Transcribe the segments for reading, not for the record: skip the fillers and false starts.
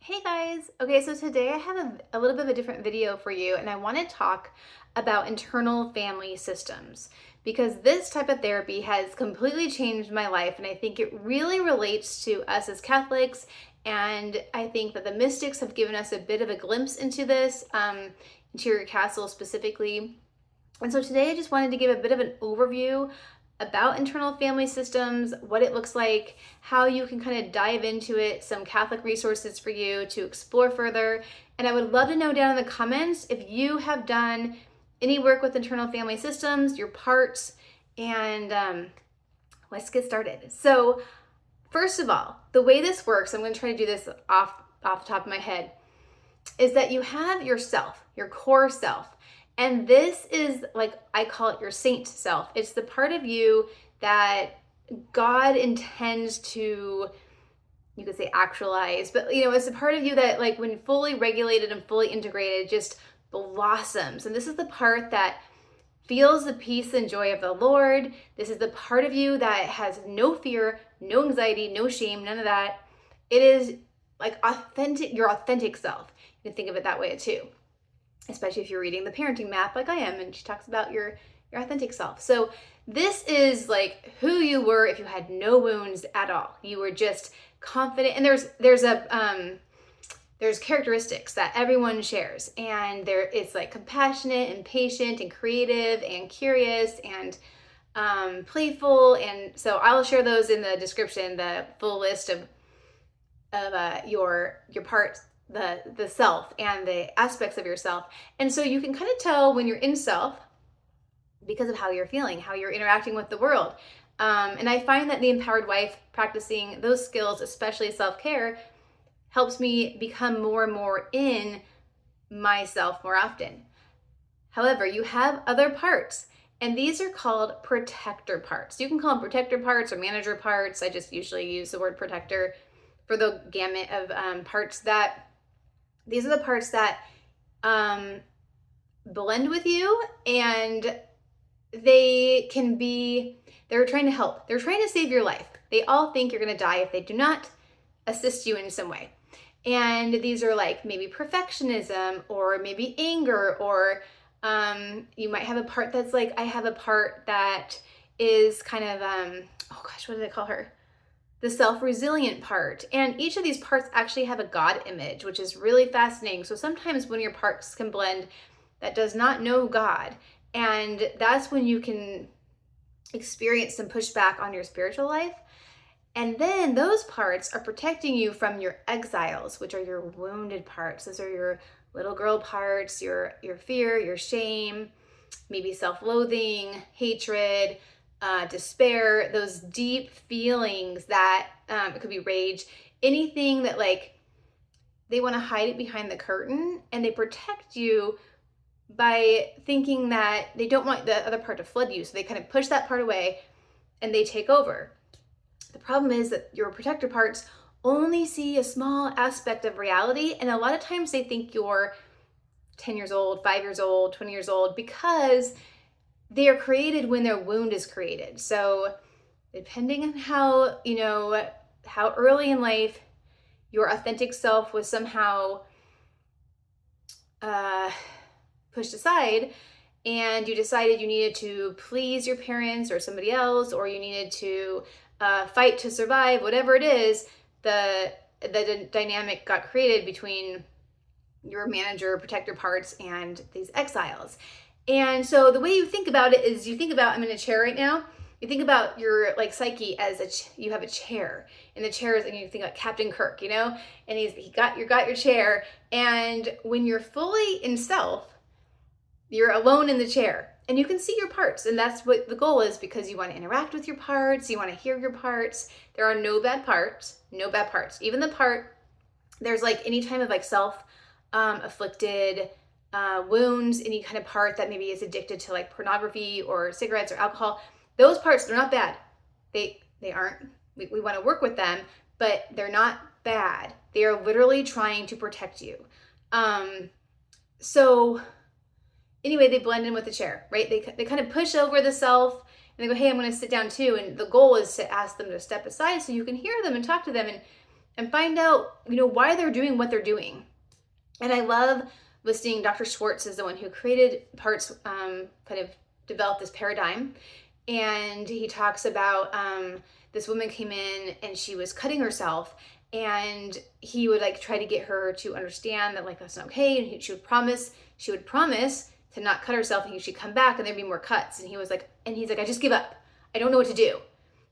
Hey guys! Okay, so today I have a little bit of a different video for you, and I want to talk about internal family systems because this type of therapy has completely changed my life, and I think it really relates to us as Catholics. And I think that the mystics have given us a bit of a glimpse into this, interior castle specifically. And so today I just wanted to give a bit of an overview about internal family systems, what it looks like, how you can kind of dive into it, some Catholic resources for you to explore further. And I would love to know down in the comments if you have done any work with internal family systems, your parts, and let's get started. So, first of all, the way this works, I'm going to try to do this off the top of my head, is that you have yourself, your core self. And this is, like, I call it your saint self. It's the part of you that God intends to, you could say, actualize, but it's a part of you that, like, when fully regulated and fully integrated, just blossoms. And this is the part that feels the peace and joy of the Lord. This is the part of you that has no fear, no anxiety, no shame, none of that. It is like authentic, your authentic self. You can think of it that way too, especially if you're reading the parenting map like I am, and she talks about your authentic self. So this is like who you were if you had no wounds at all. You were just confident, and there's characteristics that everyone shares, and it's like compassionate and patient and creative and curious and playful. And so I'll share those in the description, the full list of your parts, the self and the aspects of yourself. And so you can kind of tell when you're in self because of how you're feeling, how you're interacting with the world. And I find that the empowered wife, practicing those skills, especially self-care, helps me become more and more in myself more often. However, you have other parts, and these are called protector parts. You can call them protector parts or manager parts. I just usually use the word protector for the gamut of parts. That these are the parts that blend with you, and they're trying to help. They're trying to save your life. They all think you're going to die if they do not assist you in some way. And these are like maybe perfectionism or maybe anger, or you might have a part that's like, I have a part that is kind of, oh gosh, what did I call her? The self-resilient part. And each of these parts actually have a God image, which is really fascinating. So sometimes when your parts can blend, that does not know God. And that's when you can experience some pushback on your spiritual life. And then those parts are protecting you from your exiles, which are your wounded parts. Those are your little girl parts, your fear, your shame, maybe self-loathing, hatred, despair, those deep feelings that it could be rage, anything that like they want to hide it behind the curtain, and they protect you by thinking that they don't want the other part to flood you. So they kind of push that part away and they take over. The problem is that your protector parts only see a small aspect of reality, and a lot of times they think you're 10 years old, 5 years old, 20 years old, because they are created when their wound is created. So depending on how early in life your authentic self was somehow pushed aside, and you decided you needed to please your parents or somebody else, or you needed to fight to survive, whatever it is, the dynamic got created between your manager protector parts and these exiles. And so the way you think about it is, you think about, I'm in a chair right now, you think about your like psyche as you have a chair, and the chair is, and you think like Captain Kirk, and you got your chair, and when you're fully in self, you're alone in the chair. And you can see your parts, and that's what the goal is, because you want to interact with your parts, you want to hear your parts. There are no bad parts, no bad parts. Even the part, there's like any time of like self-afflicted wounds, any kind of part that maybe is addicted to like pornography or cigarettes or alcohol, those parts, they're not bad. They aren't, we want to work with them, but they're not bad. They are literally trying to protect you. So anyway, they blend in with the chair, right? They kind of push over the self, and they go, hey, I'm going to sit down too. And the goal is to ask them to step aside so you can hear them and talk to them. And and find out, why they're doing what they're doing. And I love listening. Dr. Schwartz is the one who created parts, kind of developed this paradigm. And he talks about this woman came in and she was cutting herself, and he would like try to get her to understand that like that's not okay. And she would promise to not cut herself, and she'd come back and there'd be more cuts. And he's like, I just give up. I don't know what to do.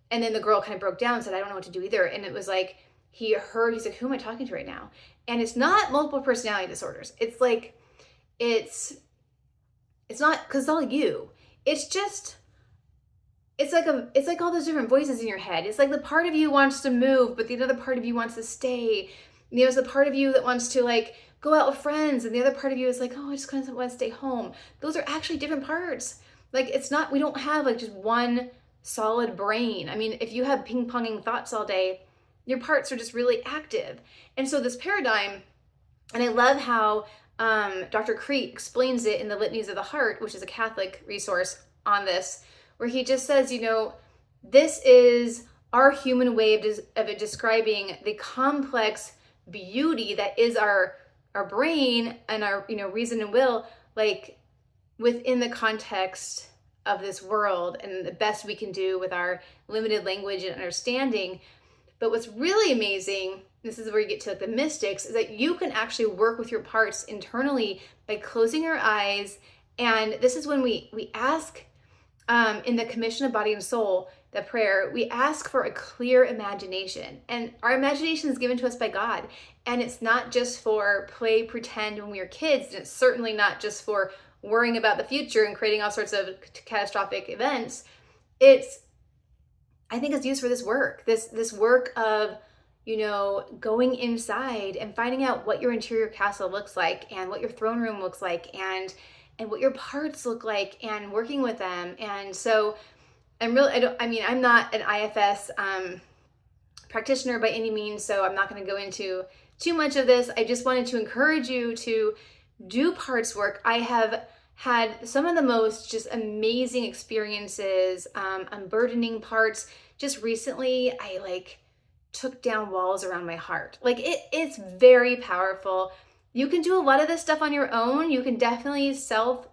And then the girl kind of broke down and said, I don't know what to do either. And it was like, he's like, who am I talking to right now? And it's not multiple personality disorders. It's like, it's not, because it's all you. It's just, it's like all those different voices in your head. It's like the part of you wants to move, but the other part of you wants to stay. There's the part of you that wants to like go out with friends, and the other part of you is like, oh, I just kind of want to stay home. Those are actually different parts. Like it's not, we don't have like just one solid brain. I mean, if you have ping-ponging thoughts all day, your parts are just really active. And so this paradigm, and I love how Dr. Crete explains it in the Litanies of the Heart, which is a Catholic resource on this, where he just says, this is our human way of describing the complex beauty that is our brain and our, reason and will, like within the context of this world and the best we can do with our limited language and understanding. But what's really amazing, this is where you get to like the mystics, is that you can actually work with your parts internally by closing your eyes. And this is when we ask, in the commission of body and soul, the prayer, we ask for a clear imagination. And our imagination is given to us by God. And it's not just for play, pretend when we were kids. And it's certainly not just for worrying about the future and creating all sorts of catastrophic events. I think it's used for this work, this work of, going inside and finding out what your interior castle looks like and what your throne room looks like and what your parts look like and working with them. And so I'm not an IFS practitioner by any means, so I'm not going to go into too much of this. I just wanted to encourage you to do parts work. I have had some of the most just amazing experiences unburdening parts. Just recently, I took down walls around my heart. It's very powerful. You can do a lot of this stuff on your own. You can definitely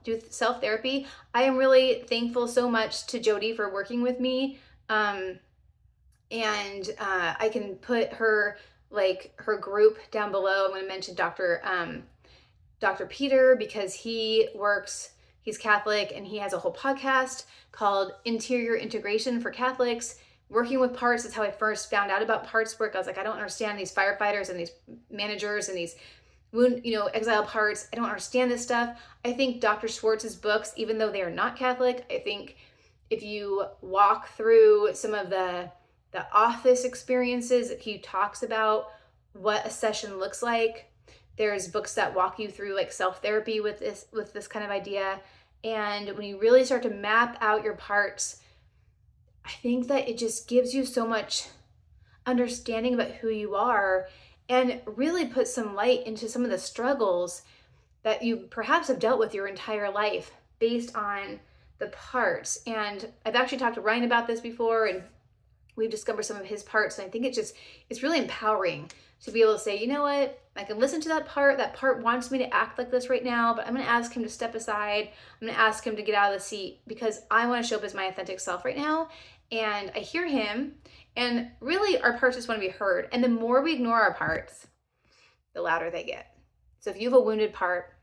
do self-therapy. I am really thankful so much to Jody for working with me. And I can put her group down below. I'm going to mention Dr. Peter, because he's Catholic, and he has a whole podcast called Interior Integration for Catholics. Working with parts is how I first found out about parts work. I was like, I don't understand these firefighters and these managers and these exile parts. I don't understand this stuff. I think Dr. Schwartz's books, even though they are not Catholic, I think if you walk through some of the office experiences, he talks about what a session looks like. There's books that walk you through self-therapy with this kind of idea. And when you really start to map out your parts, I think that it just gives you so much understanding about who you are, and really put some light into some of the struggles that you perhaps have dealt with your entire life based on the parts. And I've actually talked to Ryan about this before, and we've discovered some of his parts. And I think it's really empowering to be able to say, you know what, I can listen to that part wants me to act like this right now, but I'm going to ask him to step aside. I'm going to ask him to get out of the seat, because I want to show up as my authentic self right now. And I hear him, and really our parts just want to be heard. And the more we ignore our parts, the louder they get. So if you have a wounded part,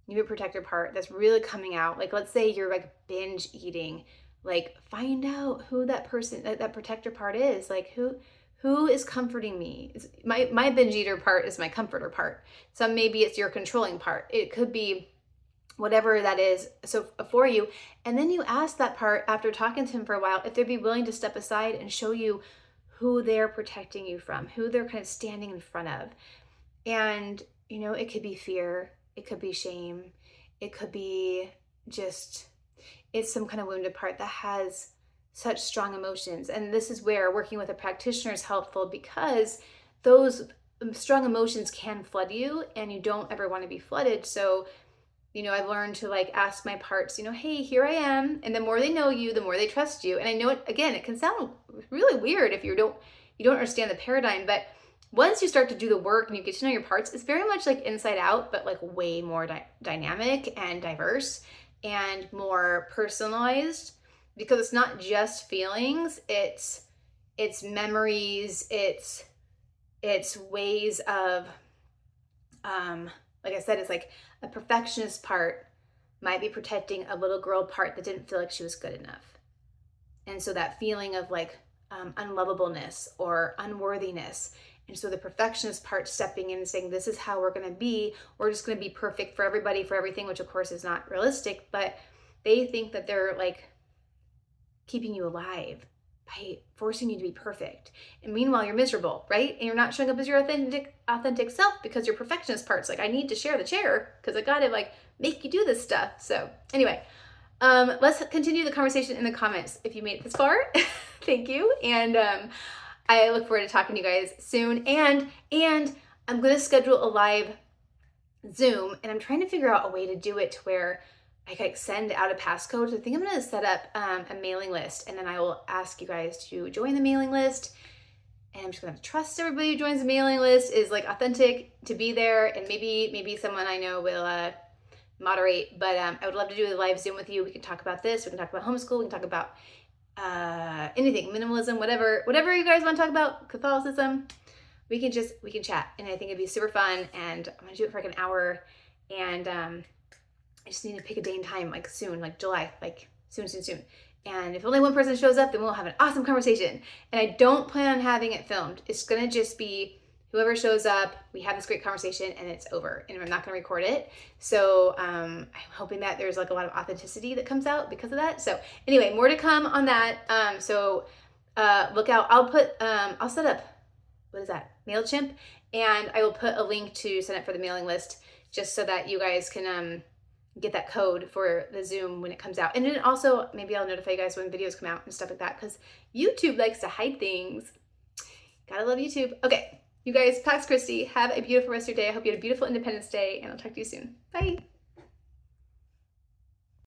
you have a protector part that's really coming out, let's say you're binge eating, find out who that person, that protector part is. Who is comforting me? My binge eater part is my comforter part. So maybe it's your controlling part. It could be whatever that is so for you. And then you ask that part, after talking to him for a while, if they'd be willing to step aside and show you who they're protecting you from, who they're kind of standing in front of. And, it could be fear, it could be shame, it could be just, it's some kind of wounded part that has such strong emotions. And this is where working with a practitioner is helpful, because those strong emotions can flood you, and you don't ever want to be flooded. So I've learned to ask my parts, hey, here I am. And the more they know you, the more they trust you. And I know it can sound really weird if you don't understand the paradigm, but once you start to do the work and you get to know your parts, it's very much like Inside Out, but like way more dynamic and diverse and more personalized, because it's not just feelings, it's memories, it's ways of, like I said, it's like a perfectionist part might be protecting a little girl part that didn't feel like she was good enough. And so that feeling of like unlovableness or unworthiness. And so the perfectionist part stepping in and saying, this is how we're going to be. We're just going to be perfect for everybody, for everything, which of course is not realistic, but they think that they're like keeping you alive by forcing you to be perfect. And meanwhile, you're miserable, right? And you're not showing up as your authentic self because your perfectionist part's like, I need to share the chair because I got to like make you do this stuff. So anyway, let's continue the conversation in the comments. If you made it this far, thank you. And I look forward to talking to you guys soon. And I'm going to schedule a live Zoom, and I'm trying to figure out a way to do it to where I can send out a passcode. So I think I'm going to set up a mailing list, and then I will ask you guys to join the mailing list. And I'm just going to trust everybody who joins the mailing list is like authentic to be there. And maybe someone I know will moderate, but I would love to do a live Zoom with you. We can talk about this. We can talk about homeschool. We can talk about anything, minimalism, whatever you guys want to talk about, Catholicism. We can chat, and I think it'd be super fun. And I'm gonna do it for like an hour, and I just need to pick a day and time, like soon, like July, like soon. And if only one person shows up, then we'll have an awesome conversation. And I don't plan on having it filmed. It's gonna just be whoever shows up, we have this great conversation, and it's over. And I'm not gonna record it. So I'm hoping that there's like a lot of authenticity that comes out because of that. So anyway, more to come on that. So look out. I'll set up, what is that? MailChimp. And I will put a link to sign up for the mailing list just so that you guys can get that code for the Zoom when it comes out. And then also, maybe I'll notify you guys when videos come out and stuff like that, because YouTube likes to hide things. Gotta love YouTube. Okay, you guys, Pax Christi, have a beautiful rest of your day. I hope you had a beautiful Independence Day, and I'll talk to you soon. Bye.